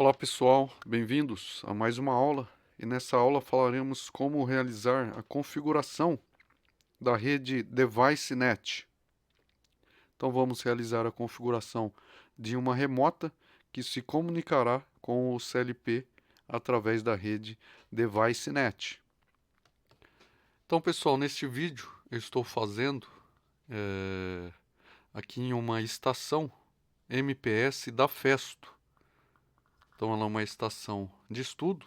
Olá pessoal, bem-vindos a mais uma aula e nessa aula falaremos como realizar a configuração da rede DeviceNet. Então vamos realizar a configuração de uma remota que se comunicará com o CLP através da rede DeviceNet. Então pessoal, neste vídeo eu estou fazendo aqui em uma estação MPS da Festo. Então ela é uma estação de estudo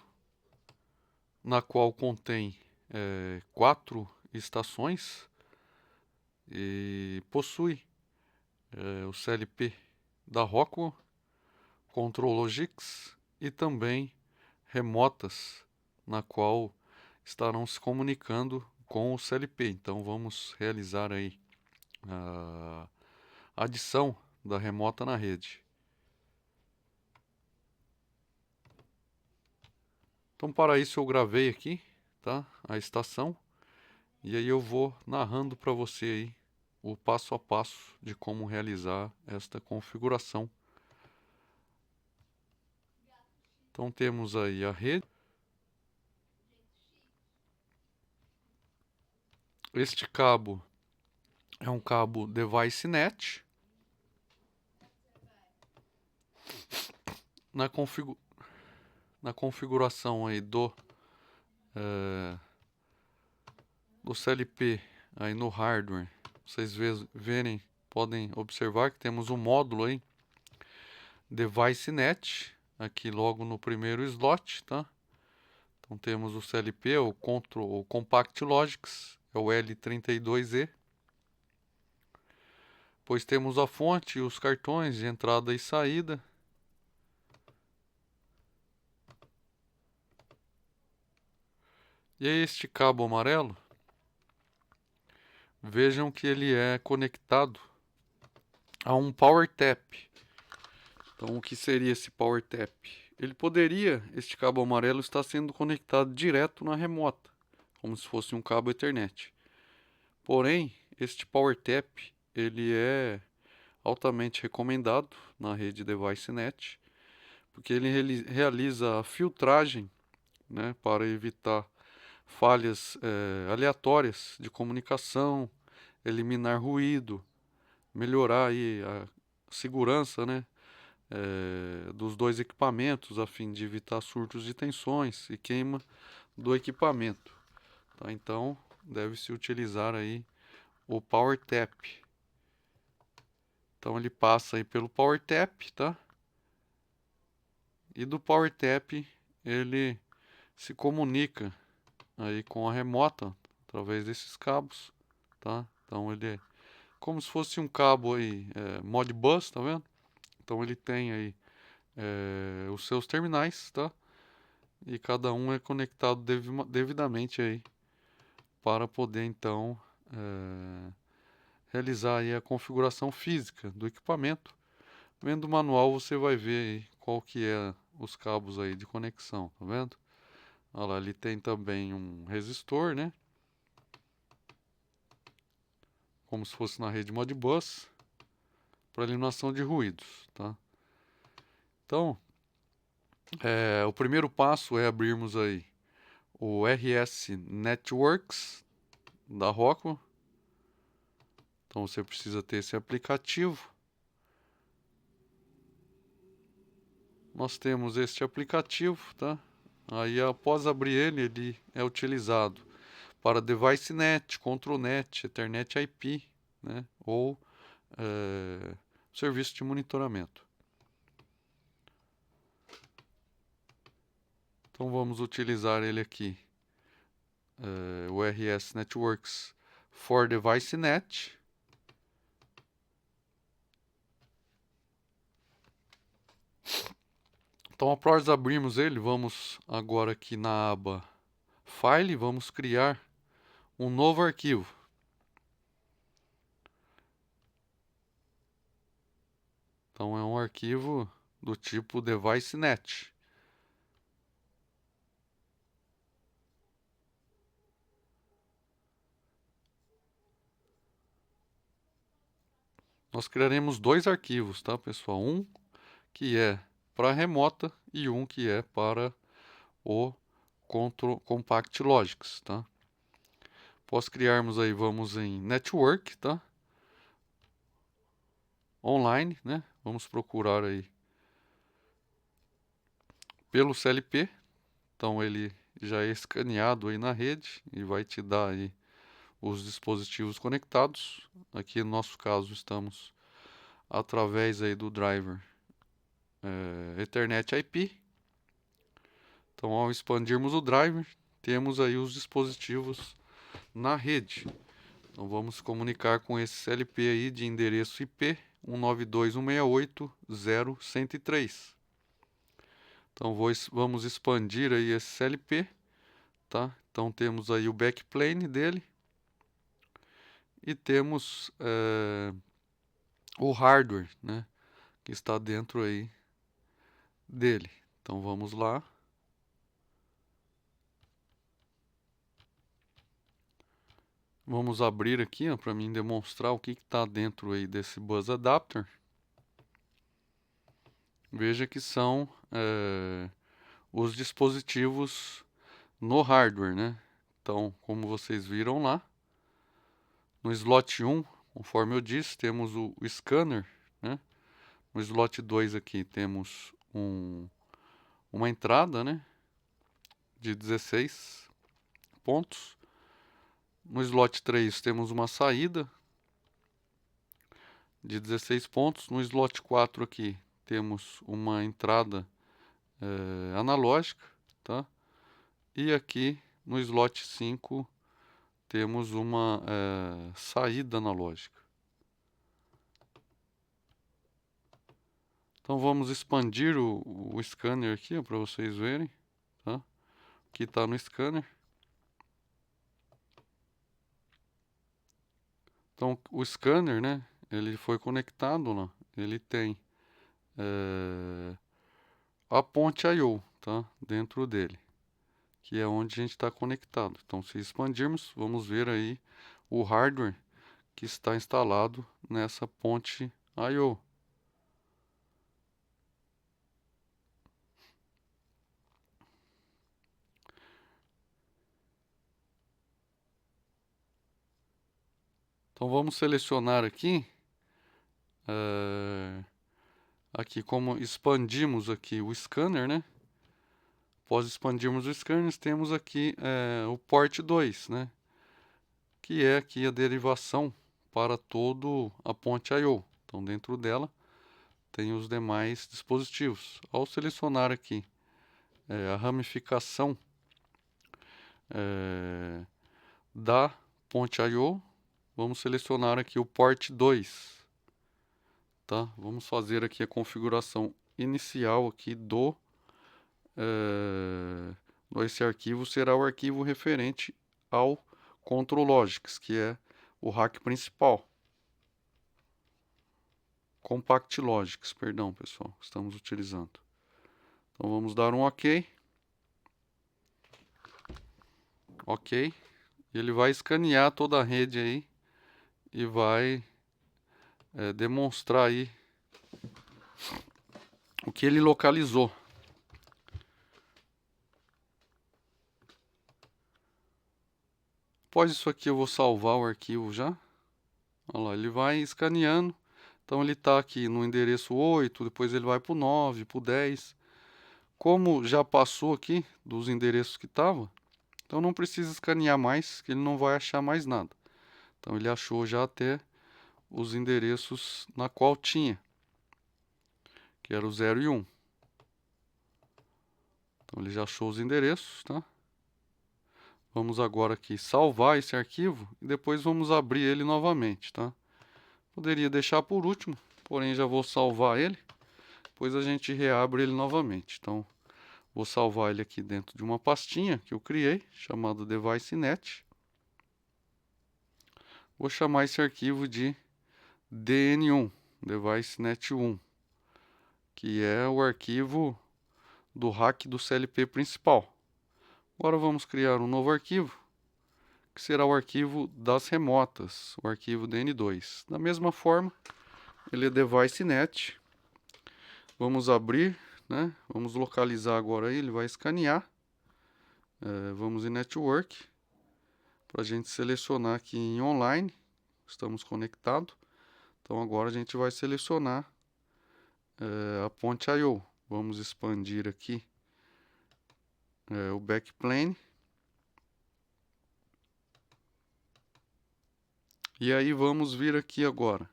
na qual contém 4 estações e possui o CLP da Rockwell, ControlLogix e também remotas, na qual estarão se comunicando com o CLP. Então vamos realizar aí a adição da remota na rede. Então para isso eu gravei aqui, tá, a estação. E aí eu vou narrando para você aí o passo a passo de como realizar esta configuração. Então temos aí a rede. Este cabo é um cabo DeviceNet. Na configuração aí do CLP aí no hardware, vocês verem, podem observar que temos um módulo aí DeviceNet aqui logo no primeiro slot, tá? Então temos o CLP, o Compact Logics, é o L32E. Pois temos a fonte e os cartões de entrada e saída. E este cabo amarelo, vejam que ele é conectado a um Power Tap. Então o que seria esse Power Tap? Este cabo amarelo está sendo conectado direto na remota, como se fosse um cabo Ethernet. Porém, este Power Tap, ele é altamente recomendado na rede DeviceNet, porque ele realiza a filtragem, né, para evitar falhas aleatórias de comunicação, eliminar ruído, melhorar aí a segurança, né, dos dois equipamentos, a fim de evitar surtos de tensões e queima do equipamento. Tá? Então, deve-se utilizar aí o Power Tap. Então, ele passa aí pelo Power Tap, tá? E do Power Tap, ele se comunica aí com a remota através desses cabos, tá? Então, ele é como se fosse um cabo aí, Modbus, tá vendo? Então ele tem aí os seus terminais, tá? E cada um é conectado devidamente aí para poder então realizar aí a configuração física do equipamento. Vendo o manual você vai ver aí qual que é os cabos aí de conexão, tá vendo? Olha lá, ele tem também um resistor, né? Como se fosse na rede Modbus para eliminação de ruídos, tá? Então, o primeiro passo é abrirmos aí o RS Networks da Rockwell. Então você precisa ter esse aplicativo. Nós temos este aplicativo, tá? Aí após abrir ele é utilizado para DeviceNet, ControlNet, Ethernet IP, né? Ou serviço de monitoramento. Então vamos utilizar ele aqui, o RS Networks for DeviceNet. Então após abrirmos ele, vamos agora aqui na aba File, vamos criar um novo arquivo. Então é um arquivo do tipo DeviceNet. Nós criaremos dois arquivos, tá, pessoal? Um que é para a remota e um que é para o Compact Logics, tá? Após criarmos aí, vamos em Network, tá? Online, né? Vamos procurar aí pelo CLP. Então ele já é escaneado aí na rede e vai te dar aí os dispositivos conectados. Aqui no nosso caso estamos através aí do driver Ethernet IP. Então ao expandirmos o driver, temos aí os dispositivos na rede. Então vamos comunicar com esse CLP aí de endereço IP 192.168.0.103. Então vamos expandir aí esse CLP, tá? Então temos aí o backplane dele e temos o hardware, né, que está dentro aí dele. Então vamos lá. Vamos abrir aqui para mim demonstrar o que está dentro aí desse bus adapter. Veja que são os dispositivos no hardware, né? Então, como vocês viram lá, no slot 1, conforme eu disse, temos o scanner, né? No slot 2 aqui temos uma entrada, né, de 16 pontos. No slot 3 temos uma saída de 16 pontos. No slot 4 aqui temos uma entrada analógica, tá? E aqui no slot 5 temos uma saída analógica. Então vamos expandir o scanner aqui para vocês verem, tá? Aqui está no scanner. Então o scanner, né, ele foi conectado lá. Ele tem a ponte I/O, tá, dentro dele, que é onde a gente está conectado. Então se expandirmos, vamos ver aí o hardware que está instalado nessa ponte I/O. Então vamos selecionar aqui, aqui como expandimos aqui o scanner, né? Após expandirmos o scanner, temos aqui o port 2, né? Que é aqui a derivação para todo a ponte I/O. Então dentro dela tem os demais dispositivos. Ao selecionar aqui a ramificação da ponte I/O, vamos selecionar aqui o port 2, tá? Vamos fazer aqui a configuração inicial aqui esse arquivo será o arquivo referente ao ControlLogix, que é o rack principal. Compact Logics, perdão, pessoal, estamos utilizando. Então vamos dar um OK. OK. Ele vai escanear toda a rede aí e vai demonstrar aí o que ele localizou. Após isso aqui eu vou salvar o arquivo já. Olha lá, ele vai escaneando. Então ele está aqui no endereço 8, depois ele vai para o 9, para o 10. Como já passou aqui dos endereços que estava, então não precisa escanear mais, que ele não vai achar mais nada. Então ele achou já até os endereços na qual tinha, que era o 0 e 1. Então ele já achou os endereços, tá? Vamos agora aqui salvar esse arquivo e depois vamos abrir ele novamente, tá? Poderia deixar por último, porém já vou salvar ele, depois a gente reabre ele novamente. Então vou salvar ele aqui dentro de uma pastinha que eu criei, chamada DeviceNet. Vou chamar esse arquivo de DN1, DeviceNet1, que é o arquivo do rack do CLP principal. Agora vamos criar um novo arquivo, que será o arquivo das remotas, o arquivo DN2. Da mesma forma, ele é DeviceNet. Vamos abrir, né? Vamos localizar agora aí, ele vai escanear. Vamos em Network, para a gente selecionar aqui em Online, estamos conectados. Então agora a gente vai selecionar a ponte I/O. Vamos expandir aqui o backplane. E aí vamos vir aqui agora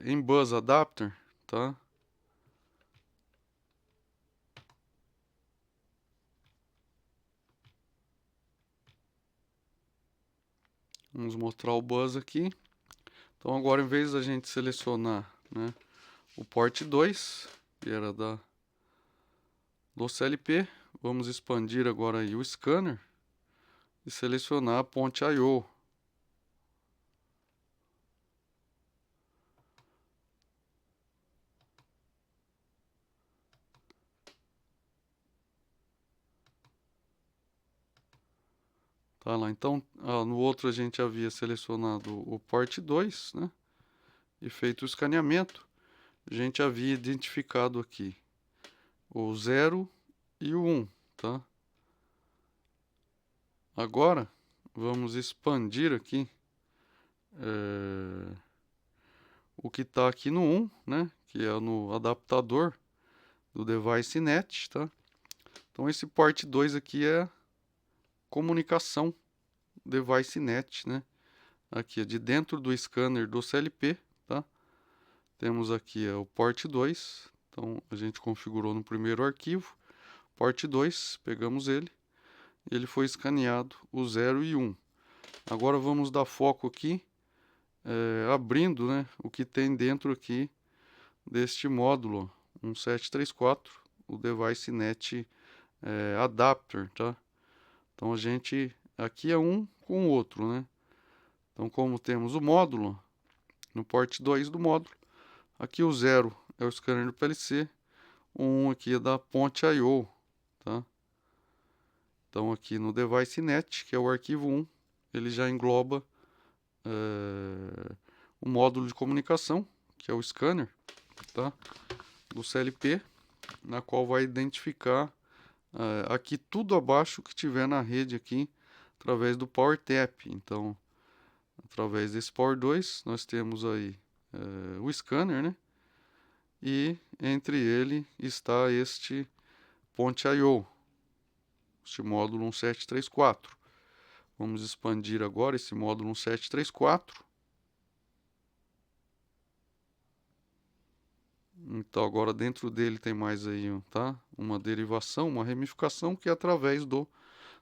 em Bus Adapter, tá? Vamos mostrar o Bus aqui. Então agora, em vez da gente selecionar, né, o port 2, que era do CLP, vamos expandir agora aí o scanner e selecionar a ponte I/O. Tá lá, então no outro a gente havia selecionado o port 2, né, e feito o escaneamento. A gente havia identificado aqui o 0 e o 1, tá? Agora vamos expandir aqui o que está aqui no 1, né, que é no adaptador do device net, tá? Então esse port 2 aqui é comunicação device net, né? Aqui é de dentro do scanner do CLP, tá? Temos aqui o port 2, então a gente configurou no primeiro arquivo, port 2, pegamos ele, e ele foi escaneado o 0 e 1. Agora vamos dar foco aqui, abrindo, né, o que tem dentro aqui deste módulo 1734, o device net adapter, tá? Então a gente aqui é um com o outro, né? Então como temos o módulo no port 2 do módulo, aqui o 0 é o scanner do PLC, o 1 aqui é da ponte I/O, tá? Então aqui no device net, que é o arquivo 1, ele já engloba o módulo de comunicação, que é o scanner, tá? Do CLP, na qual vai identificar aqui tudo abaixo que tiver na rede aqui, através do PowerTap. Então, através desse Power 2, nós temos aí o scanner, né? E entre ele está este ponte I/O, este módulo 1734. Vamos expandir agora esse módulo 1734. Então agora dentro dele tem mais aí, tá? Uma derivação, uma ramificação que é através do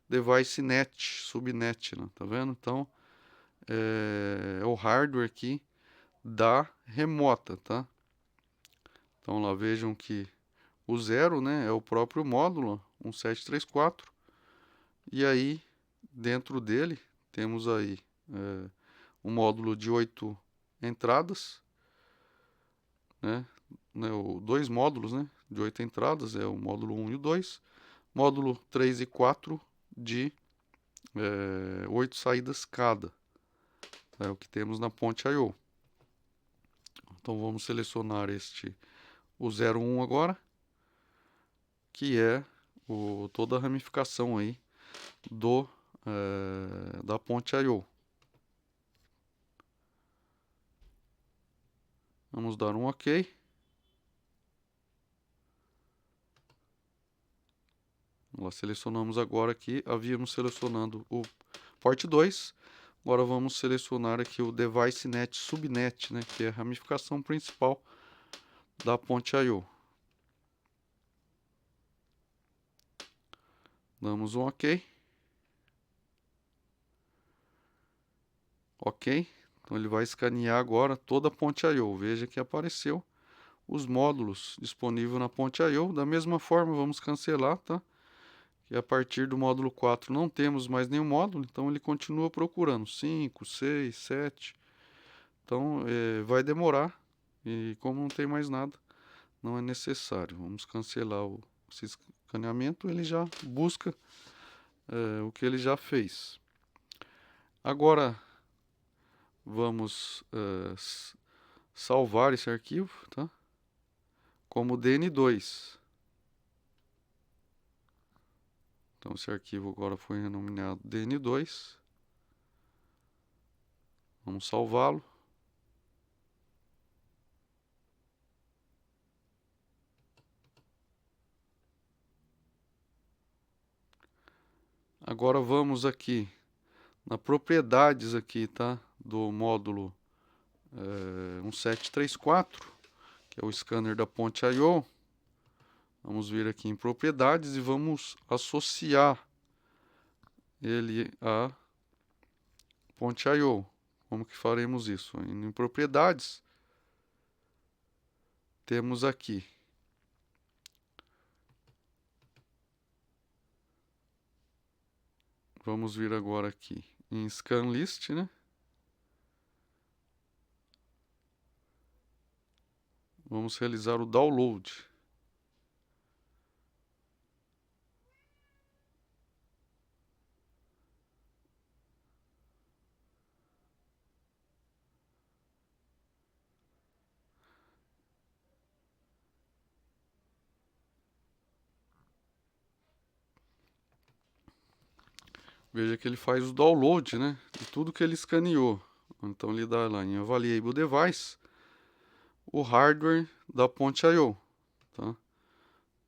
device net, subnet, né? Tá vendo? Então é o hardware aqui da remota, tá? Então lá vejam que o 0, né, é o próprio módulo 1734. E aí dentro dele temos aí um módulo de 8 entradas, né? Dois módulos, né, de 8 entradas, é o módulo 1 e o 2, módulo 3 e 4 de 8 saídas cada, é o que temos na ponte I/O. Então vamos selecionar o 01 agora, que é toda a ramificação aí da ponte I/O. Vamos dar um OK. Nós selecionamos agora aqui, havíamos selecionando o port 2. Agora vamos selecionar aqui o device net subnet, né, que é a ramificação principal da ponte I/O. Damos um OK. OK. Então ele vai escanear agora toda a ponte I/O. Veja que apareceu os módulos disponíveis na ponte I/O. Da mesma forma, vamos cancelar, tá? E a partir do módulo 4 não temos mais nenhum módulo, então ele continua procurando 5, 6, 7. Então vai demorar, e como não tem mais nada, não é necessário. Vamos cancelar esse escaneamento, ele já busca o que ele já fez. Agora vamos salvar esse arquivo, tá? como DN2. Então esse arquivo agora foi renomeado DN2. Vamos salvá-lo. Agora vamos aqui na propriedades aqui, tá? Do módulo 1734, que é o scanner da ponte I/O. Vamos vir aqui em propriedades e vamos associar ele a ponte I/O. Como que faremos isso? Indo em propriedades, temos aqui vamos vir agora aqui em scan list, né? Vamos realizar o download. Veja que ele faz o download, né, de tudo que ele escaneou. Então ele dá lá em Available Device o hardware da ponte I/O, tá?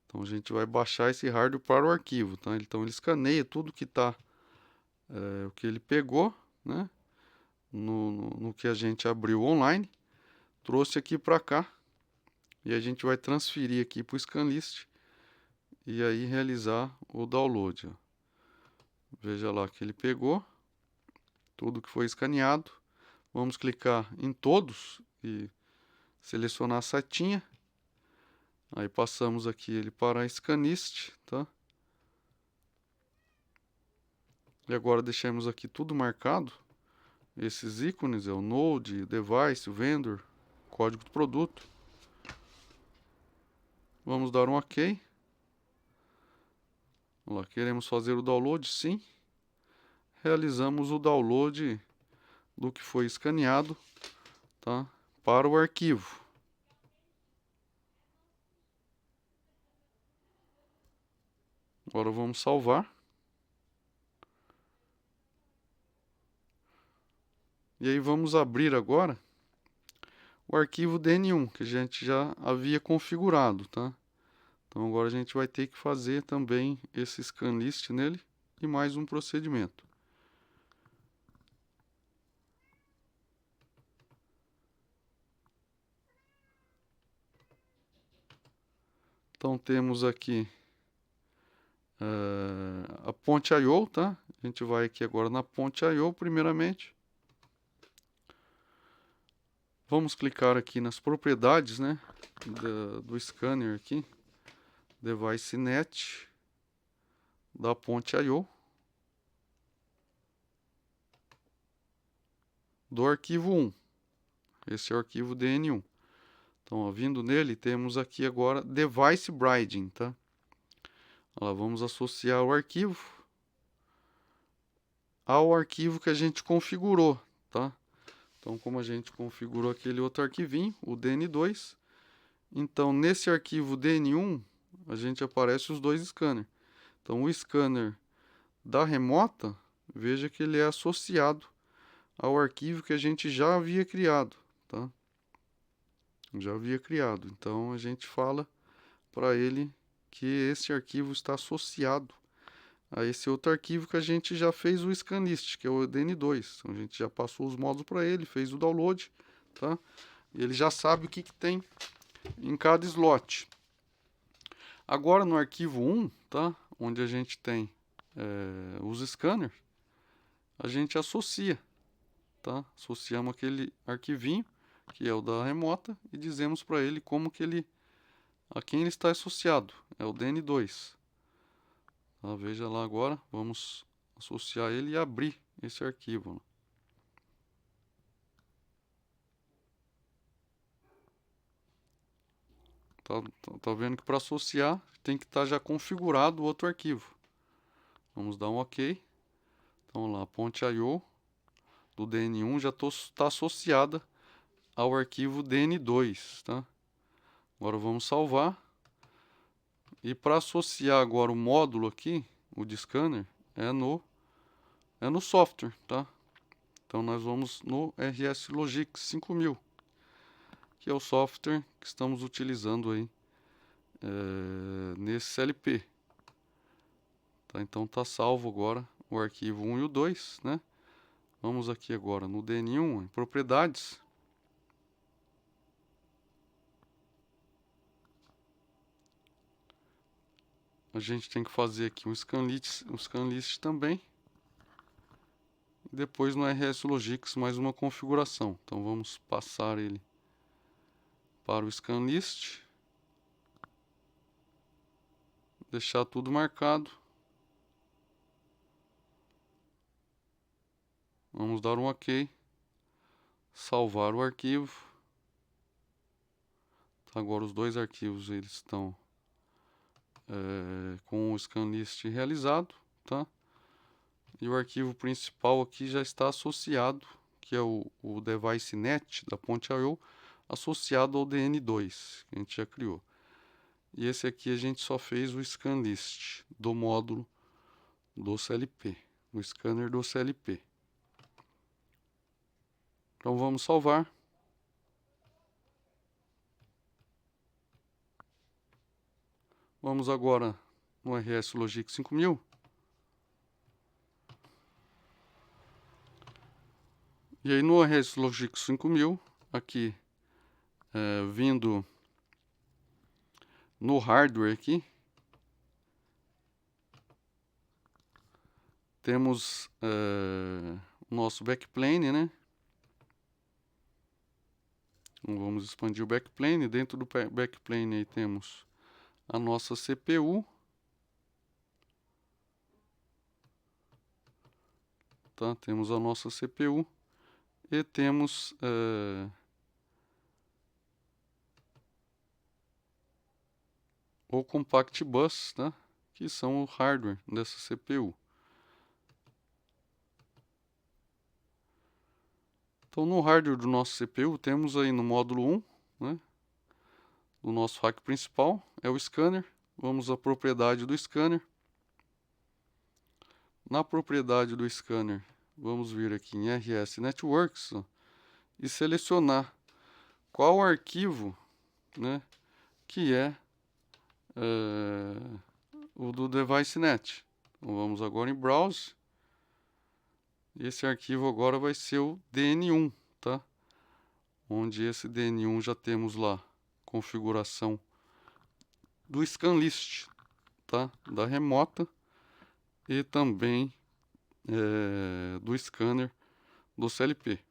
Então a gente vai baixar esse hardware para o arquivo, tá? Então ele escaneia tudo que tá, o que ele pegou, né, no que a gente abriu online, trouxe aqui para cá e a gente vai transferir aqui para o ScanList e aí realizar o download, ó. Veja lá que ele pegou tudo que foi escaneado. Vamos clicar em todos e selecionar a setinha. Aí passamos aqui ele para Scanist, tá? E agora deixamos aqui tudo marcado. Esses ícones é o Node, o Device, o Vendor, código do produto. Vamos dar um OK. Vamos lá, queremos fazer o download? Sim. Realizamos o download do que foi escaneado, tá? Para o arquivo. Agora vamos salvar. E aí vamos abrir agora o arquivo DN1, que a gente já havia configurado, tá? Então agora a gente vai ter que fazer também esse scanlist nele e mais um procedimento. Então temos aqui a ponte I/O, tá? A gente vai aqui agora na ponte I/O primeiramente. Vamos clicar aqui nas propriedades, né, do scanner aqui, device net da ponte I/O, do arquivo 1. Esse é o arquivo DN1. Então, ó, vindo nele, temos aqui agora device bridging, tá? Ó, vamos associar o arquivo ao arquivo que a gente configurou, tá? Então, como a gente configurou aquele outro arquivinho, o DN2, então nesse arquivo DN1 a gente aparece os dois scanners. Então, o scanner da remota, veja que ele é associado ao arquivo que a gente já havia criado, tá? Já havia criado. Então, a gente fala para ele que esse arquivo está associado a esse outro arquivo que a gente já fez o scanlist, que é o DN2. Então, a gente já passou os módulos para ele, fez o download, tá? E ele já sabe o que tem em cada slot. Agora no arquivo 1, tá? Onde a gente tem os scanners, a gente associa, tá? Associamos aquele arquivinho, que é o da remota, e dizemos para ele como que ele, a quem ele está associado, é o DN2. Tá? Veja lá agora, vamos associar ele e abrir esse arquivo. Tá vendo que para associar tem que estar já configurado o outro arquivo. Vamos dar um OK. Então lá, a ponte I/O do DN1 já está associada ao arquivo DN2, tá? Agora vamos salvar. E para associar agora o módulo aqui, o de scanner, é no software, tá? Então nós vamos no RS Logix 5000, que é o software que estamos utilizando aí nesse CLP. Tá? Então tá salvo agora o arquivo 1 e o 2, né? Vamos aqui agora no DN1, em propriedades. A gente tem que fazer aqui um scanlist também. E depois no RS Logix mais uma configuração. Então vamos passar ele para o scanlist. Deixar tudo marcado. Vamos dar um OK. Salvar o arquivo. Agora os dois arquivos eles estão com o scanlist realizado, tá? E o arquivo principal aqui já está associado, que é o device.net da Ponte.io, associado ao DN2, que a gente já criou. E esse aqui a gente só fez o scanlist do módulo do CLP, o scanner do CLP. Então vamos salvar. Vamos agora no RS Logix 5000. E aí no RS Logix 5000, aqui vindo no hardware aqui, temos o nosso backplane, né? Então, vamos expandir o backplane. Dentro do backplane aí temos a nossa CPU. Tá? Temos a nossa CPU e temos o Compact Bus, tá? Que são o hardware dessa CPU. Então no hardware do nosso CPU temos aí no módulo 1, né? Do nosso rack principal, é o scanner. Vamos à propriedade do scanner. Na propriedade do scanner, vamos vir aqui em RS Networks, ó, e selecionar qual arquivo, né, que é o do device.net. Então vamos agora em Browse. Esse arquivo agora vai ser o DN1, tá? Onde esse DN1 já temos lá configuração do scanlist, tá? Da remota e também do scanner do CLP.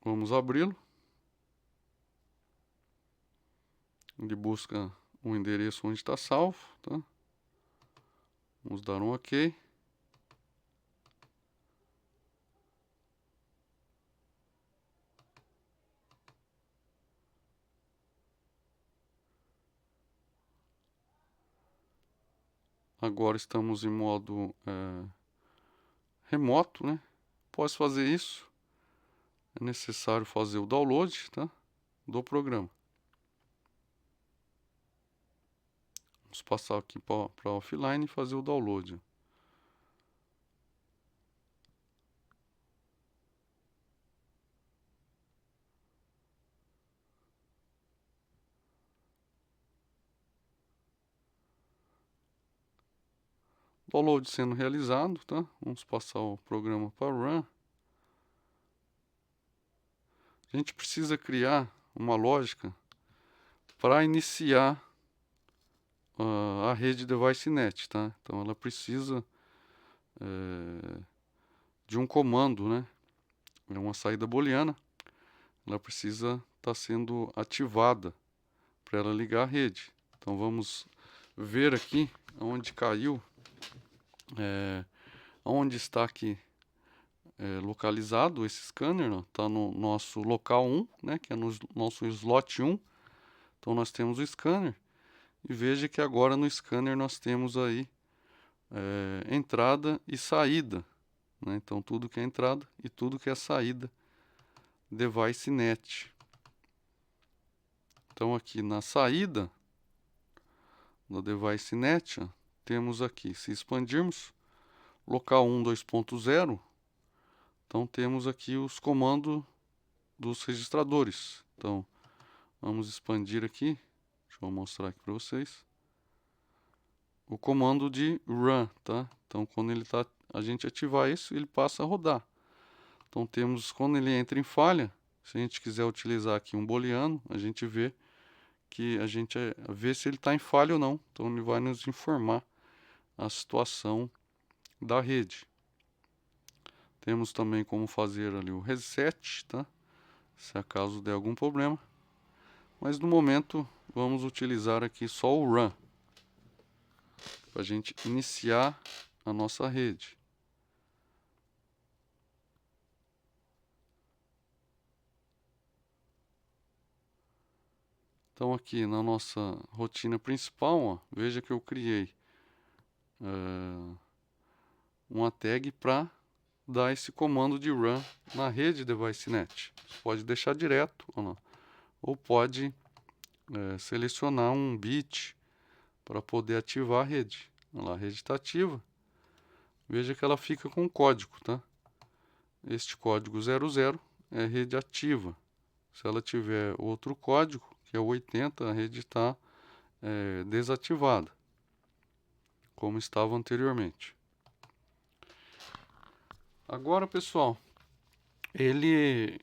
Vamos abri-lo. Ele busca o endereço onde está salvo, tá? Vamos dar um OK. Agora estamos em modo remoto, né? Após fazer isso, é necessário fazer o download, tá? Do programa. Vamos passar aqui para offline e fazer o download. Download sendo realizado, tá? Vamos passar o programa para run. A gente precisa criar uma lógica para iniciar a rede device.net, tá? Então ela precisa de um comando, né? É uma saída booleana. Ela precisa estar sendo ativada para ela ligar a rede. Então vamos ver aqui onde caiu, onde está aqui localizado esse scanner. Está no nosso local 1, né? Que é no nosso slot 1. Então nós temos o scanner. E veja que agora no scanner nós temos aí entrada e saída, né? Então tudo que é entrada e tudo que é saída Device Net. Então aqui na saída do Device Net, ó, temos aqui, se expandirmos, local 1 2.0, então temos aqui os comandos dos registradores. Então vamos expandir aqui, deixa eu mostrar aqui para vocês. O comando de run, tá? Então quando a gente ativar isso, ele passa a rodar. Então temos, quando ele entra em falha, se a gente quiser utilizar aqui um booleano, a gente vê se ele está em falha ou não. Então ele vai nos informar a situação da rede. Temos também como fazer ali o reset, tá? Se acaso der algum problema. Mas no momento vamos utilizar aqui só o run para a gente iniciar a nossa rede. Então aqui na nossa rotina principal, ó, veja que eu criei uma tag para dar esse comando de run na rede DeviceNet. Você pode deixar direto ou não, ou pode selecionar um bit para poder ativar a rede. Olha lá, a rede está ativa. Veja que ela fica com código, tá? Este código 00 é rede ativa. Se ela tiver outro código, que é o 80, a rede está desativada, como estava anteriormente. Agora, pessoal, ele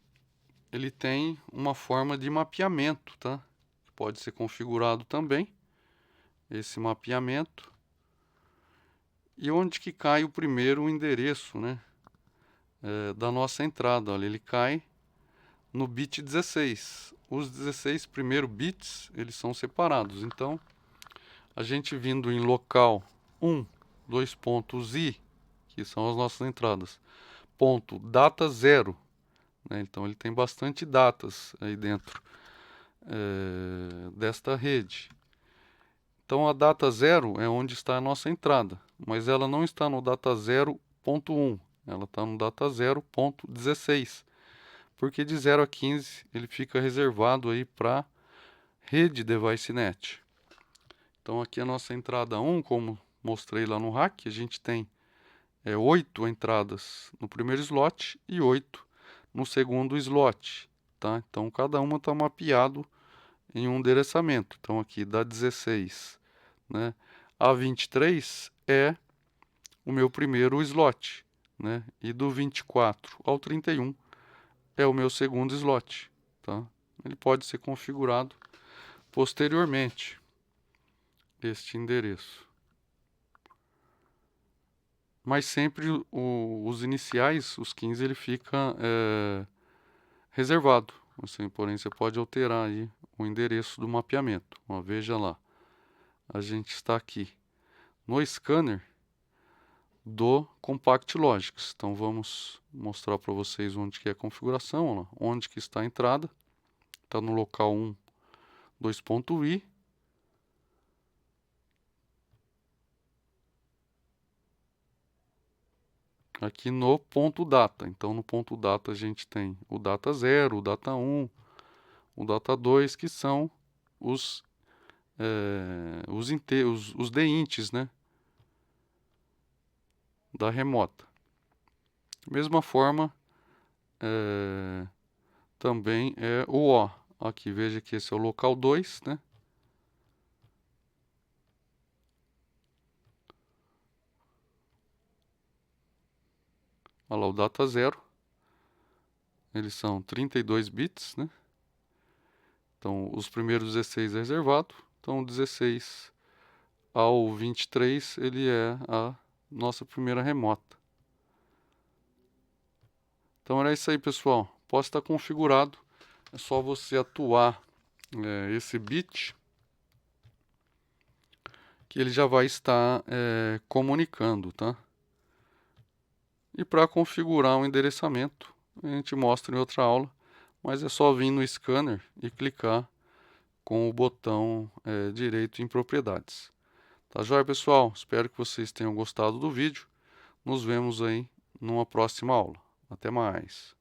tem uma forma de mapeamento, tá? Pode ser configurado também, esse mapeamento. E onde que cai o primeiro endereço, né? Da nossa entrada, olha, ele cai no bit 16. Os 16 primeiros bits, eles são separados. Então, a gente vindo em local 1, 2 pontos i, que são as nossas entradas, ponto data 0, né? Então ele tem bastante datas aí dentro desta rede. Então a data 0 é onde está a nossa entrada, mas ela não está no data 0.1, ela está no data 0.16, porque de 0 a 15 ele fica reservado aí para rede DeviceNet. Então aqui a nossa entrada 1, como mostrei lá no hack, a gente tem 8 entradas no primeiro slot e 8 no segundo slot, tá? Então cada uma está mapeado em um endereçamento. Então aqui da 16, né, a 23 é o meu primeiro slot, né? E do 24 ao 31 é o meu segundo slot, tá? Ele pode ser configurado posteriormente, este endereço. Mas sempre os iniciais, os 15, ele fica reservado. Porém, você pode alterar aí o endereço do mapeamento. Ó, veja lá, a gente está aqui no scanner do Compact Logics. Então vamos mostrar para vocês onde que é a configuração, ó, onde que está a entrada. Está no local 1, 2.i. Aqui no ponto data. Então no ponto data a gente tem o data 0, o data 1, o data 2, que são os DINTs, né, da remota. Mesma forma, também é o O. Aqui, veja que esse é o local 2, né? Olha lá o data 0. Eles são 32 bits, né? Então, os primeiros 16 é reservado. Então, 16 ao 23, ele é a nossa primeira remota. Então, era isso aí, pessoal. Pode estar configurado. É só você atuar esse bit, que ele já vai estar comunicando, tá? E para configurar um endereçamento, a gente mostra em outra aula, mas é só vir no scanner e clicar com o botão direito em propriedades. Tá joia, pessoal? Espero que vocês tenham gostado do vídeo. Nos vemos aí numa próxima aula. Até mais!